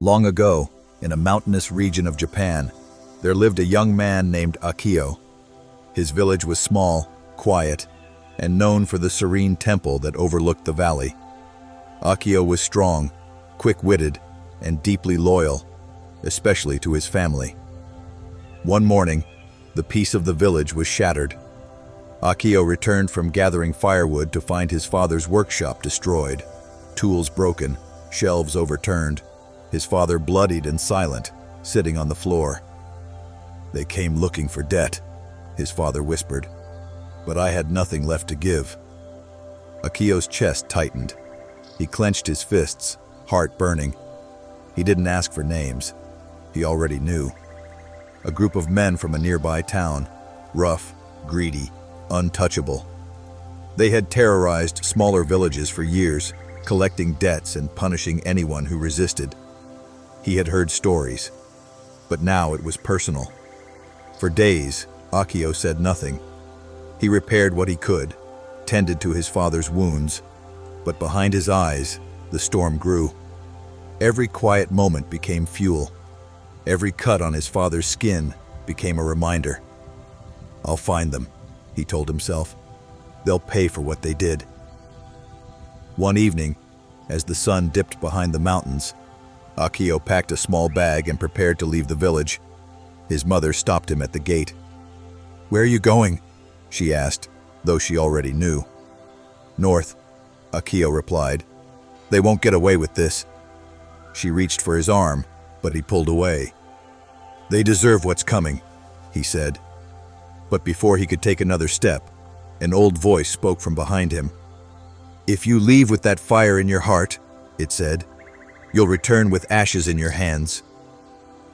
Long ago, in a mountainous region of Japan, there lived a young man named Akio. His village was small, quiet, and known for the serene temple that overlooked the valley. Akio was strong, quick-witted, and deeply loyal, especially to his family. One morning, the peace of the village was shattered. Akio returned from gathering firewood to find his father's workshop destroyed, tools broken, shelves overturned, his father bloodied and silent, sitting on the floor. "They came looking for debt," his father whispered, "but I had nothing left to give." Akio's chest tightened. He clenched his fists, heart burning. He didn't ask for names. He already knew. A group of men from a nearby town, rough, greedy, untouchable. They had terrorized smaller villages for years, collecting debts and punishing anyone who resisted. He had heard stories, but now it was personal. For days, Akio said nothing. He repaired what he could, tended to his father's wounds, but behind his eyes, the storm grew. Every quiet moment became fuel. Every cut on his father's skin became a reminder. "I'll find them," he told himself. "They'll pay for what they did." One evening, as the sun dipped behind the mountains, Akio packed a small bag and prepared to leave the village. His mother stopped him at the gate. "Where are you going?" she asked, though she already knew. "North," Akio replied. "They won't get away with this." She reached for his arm, but he pulled away. "They deserve what's coming," he said. But before he could take another step, an old voice spoke from behind him. "If you leave with that fire in your heart," it said, "you'll return with ashes in your hands."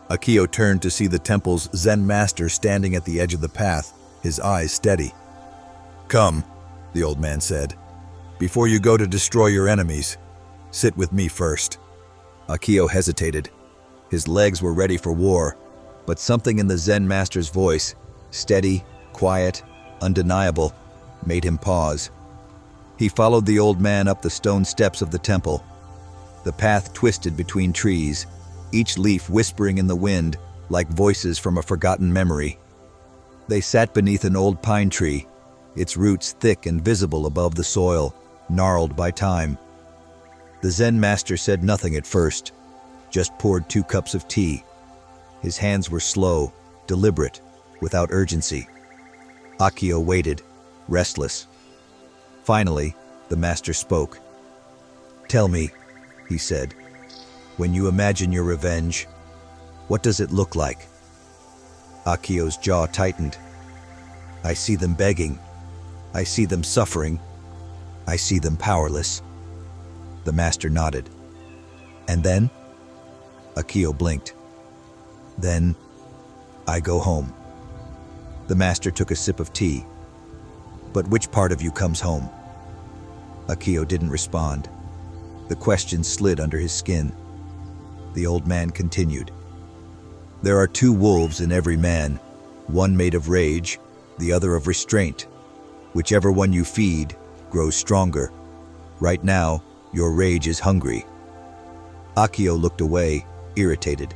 Akio turned to see the temple's Zen master standing at the edge of the path, his eyes steady. "Come," the old man said. "Before you go to destroy your enemies, sit with me first." Akio hesitated. His legs were ready for war, but something in the Zen master's voice, steady, quiet, undeniable, made him pause. He followed the old man up the stone steps of the temple. The path twisted between trees, each leaf whispering in the wind like voices from a forgotten memory. They sat beneath an old pine tree, its roots thick and visible above the soil, gnarled by time. The Zen master said nothing at first, just poured 2 cups of tea. His hands were slow, deliberate, without urgency. Akio waited, restless. Finally, the master spoke. "Tell me," he said, "when you imagine your revenge, what does it look like?" Akio's jaw tightened. "I see them begging. I see them suffering. I see them powerless." The master nodded. "And then?" Akio blinked. "Then, I go home." The master took a sip of tea. "But which part of you comes home?" Akio didn't respond. The question slid under his skin. The old man continued. "There are 2 wolves in every man, one made of rage, the other of restraint. Whichever one you feed grows stronger. Right now, your rage is hungry." Akio looked away, irritated.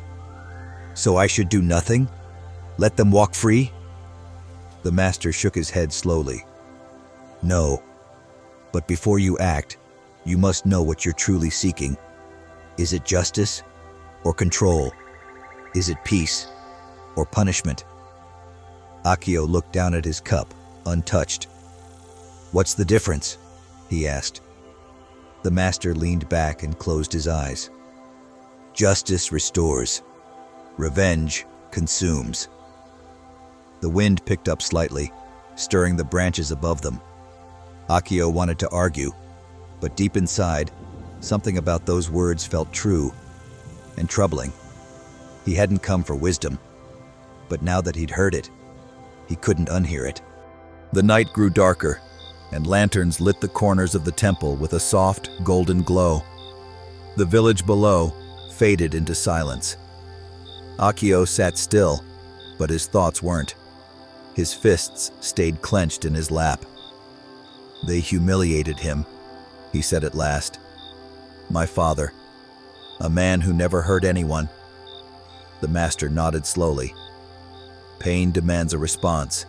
"So I should do nothing? Let them walk free?" The master shook his head slowly. "No, but before you act, you must know what you're truly seeking. Is it justice or control? Is it peace or punishment?" Akio looked down at his cup, untouched. "What's the difference?" he asked. The master leaned back and closed his eyes. "Justice restores. Revenge consumes." The wind picked up slightly, stirring the branches above them. Akio wanted to argue, but deep inside, something about those words felt true and troubling. He hadn't come for wisdom, but now that he'd heard it, he couldn't unhear it. The night grew darker, and lanterns lit the corners of the temple with a soft, golden glow. The village below faded into silence. Akio sat still, but his thoughts weren't. His fists stayed clenched in his lap. "They humiliated him," he said at last. "My father. A man who never hurt anyone. The master nodded slowly. Pain demands a response.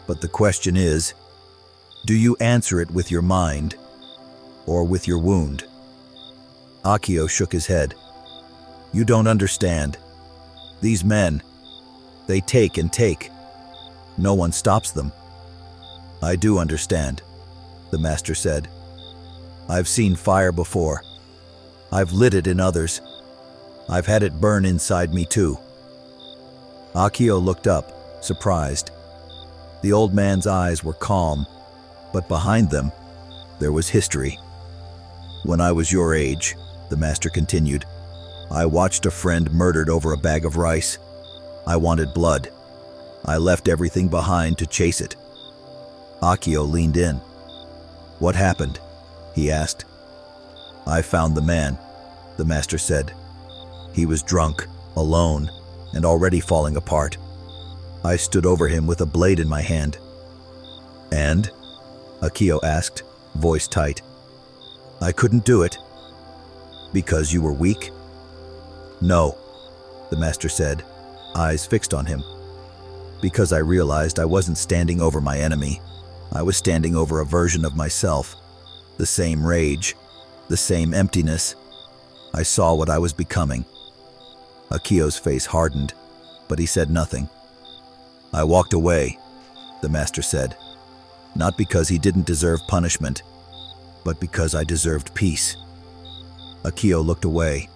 But the question is, do you answer it with your mind or with your wound? Akio shook his head. You don't understand. These men, they take and take. No one stops them. I do understand, the master said. I've seen fire before. I've lit it in others. I've had it burn inside me too. Akio looked up, surprised. The old man's eyes were calm, but behind them, there was history. When I was your age, the master continued, I watched a friend murdered over a bag of rice. I wanted blood. I left everything behind to chase it. Akio leaned in. What happened? He asked. I found the man, the master said. He was drunk, alone, and already falling apart. I stood over him with a blade in my hand. And? Akio asked, voice tight. I couldn't do it. Because you were weak? No, the master said, eyes fixed on him. Because I realized I wasn't standing over my enemy. I was standing over a version of myself. The same rage, the same emptiness. I saw what I was becoming. Akio's face hardened, but he said nothing. I walked away, the master said, not because he didn't deserve punishment, but because I deserved peace. Akio looked away.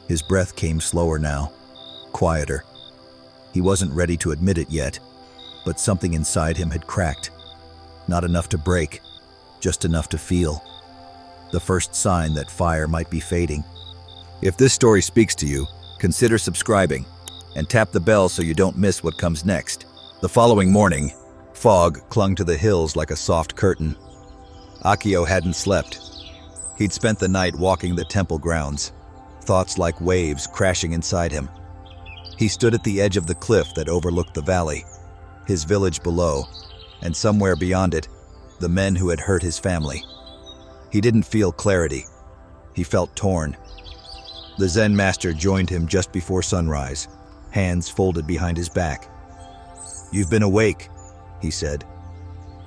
His breath came slower now, quieter. He wasn't ready to admit it yet, but something inside him had cracked. Not enough to break, just enough to feel. The first sign that fire might be fading. If this story speaks to you, consider subscribing and tap the bell so you don't miss what comes next. The following morning, fog clung to the hills like a soft curtain. Akio hadn't slept. He'd spent the night walking the temple grounds, thoughts like waves crashing inside him. He stood at the edge of the cliff that overlooked the valley, his village below, and somewhere beyond it, the men who had hurt his family. He didn't feel clarity. He felt torn. The Zen master joined him just before sunrise, hands folded behind his back. You've been awake, he said.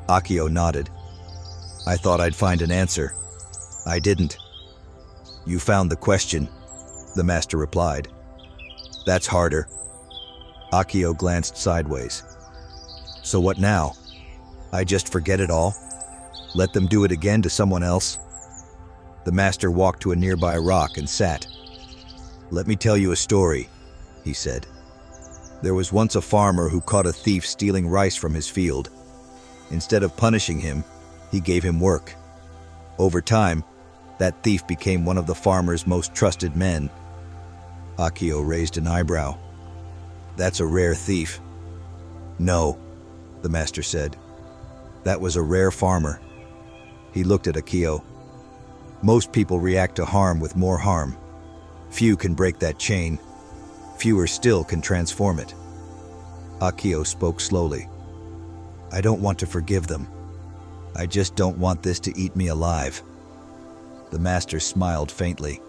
Akio nodded. I thought I'd find an answer. I didn't. You found the question, the master replied. That's harder. Akio glanced sideways. So what now? I just forget it all? Let them do it again to someone else? The master walked to a nearby rock and sat. Let me tell you a story, he said. There was once a farmer who caught a thief stealing rice from his field. Instead of punishing him, he gave him work. Over time, that thief became one of the farmer's most trusted men. Akio raised an eyebrow. That's a rare thief. No, the master said. That was a rare farmer. He looked at Akio. Most people react to harm with more harm. Few can break that chain. Fewer still can transform it. Akio spoke slowly. I don't want to forgive them. I just don't want this to eat me alive. The master smiled faintly.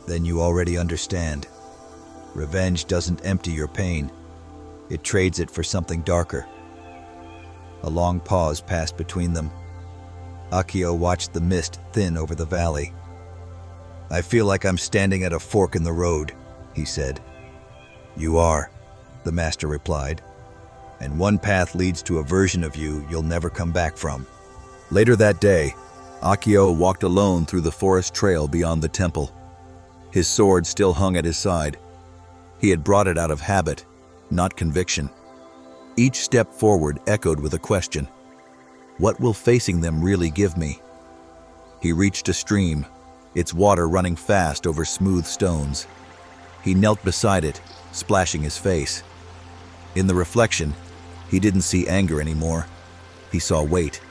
Then you already understand. Revenge doesn't empty your pain. It trades it for something darker. A long pause passed between them. Akio watched the mist thin over the valley. I feel like I'm standing at a fork in the road, he said. You are, the master replied. And one path leads to a version of you you'll never come back from. Later that day, Akio walked alone through the forest trail beyond the temple. His sword still hung at his side. He had brought it out of habit, not conviction. Each step forward echoed with a question. What will facing them really give me? He reached a stream, its water running fast over smooth stones. He knelt beside it, splashing his face. In the reflection, he didn't see anger anymore. He saw weight.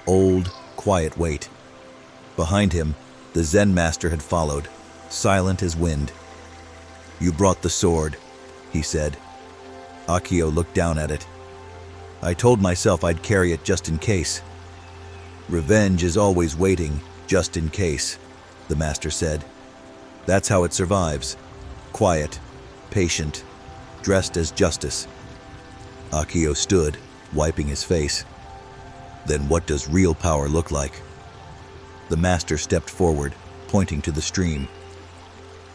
Old, quiet weight. Behind him, the Zen master had followed, silent as wind. You brought the sword, he said. Akio looked down at it. I told myself I'd carry it just in case. Revenge is always waiting, just in case, the master said. That's how it survives. Quiet, patient, dressed as justice. Akio stood, wiping his face. Then what does real power look like? The master stepped forward, pointing to the stream.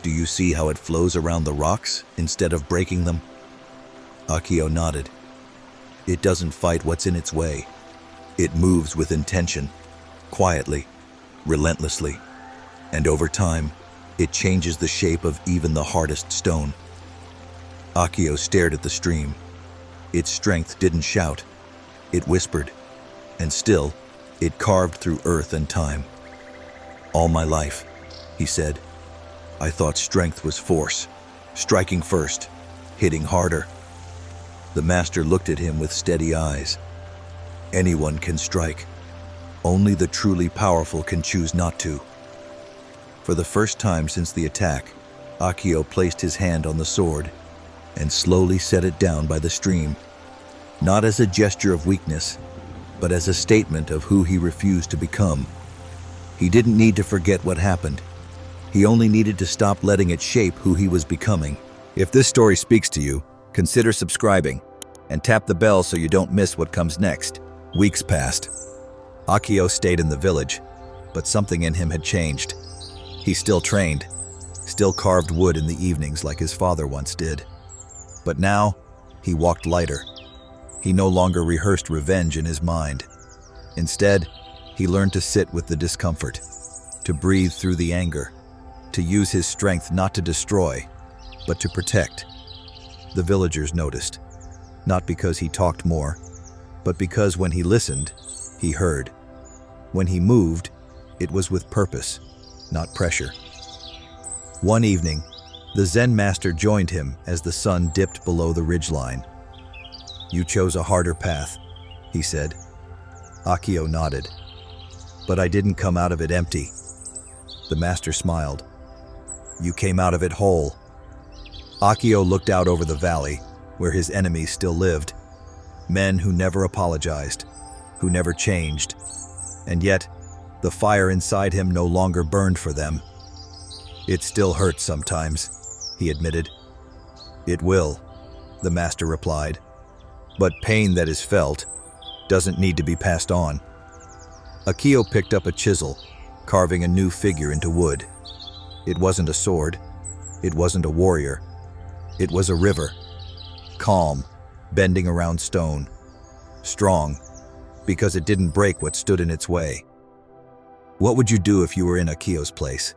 Do you see how it flows around the rocks instead of breaking them? Akio nodded. It doesn't fight what's in its way. It moves with intention, quietly, relentlessly. And over time, it changes the shape of even the hardest stone. Akio stared at the stream. Its strength didn't shout. It whispered. And still, it carved through earth and time. All my life, he said, I thought strength was force, striking first, hitting harder. The master looked at him with steady eyes. Anyone can strike. Only the truly powerful can choose not to. For the first time since the attack, Akio placed his hand on the sword and slowly set it down by the stream, not as a gesture of weakness, but as a statement of who he refused to become. He didn't need to forget what happened. He only needed to stop letting it shape who he was becoming. If this story speaks to you, consider subscribing and tap the bell so you don't miss what comes next. Weeks passed. Akio stayed in the village, but something in him had changed. He still trained, still carved wood in the evenings like his father once did. But now, he walked lighter. He no longer rehearsed revenge in his mind. Instead, he learned to sit with the discomfort, to breathe through the anger, to use his strength not to destroy, but to protect. The villagers noticed, not because he talked more, but because when he listened, he heard. When he moved, it was with purpose, not pressure. One evening, the Zen master joined him as the sun dipped below the ridgeline. You chose a harder path, he said. Akio nodded. But I didn't come out of it empty. The master smiled. You came out of it whole. Akio looked out over the valley, where his enemies still lived. Men who never apologized, who never changed. And yet, the fire inside him no longer burned for them. It still hurts sometimes, he admitted. It will, the master replied. But pain that is felt doesn't need to be passed on. Akio picked up a chisel, carving a new figure into wood. It wasn't a sword. It wasn't a warrior. It was a river. Calm, bending around stone. Strong, because it didn't break what stood in its way. What would you do if you were in Akio's place?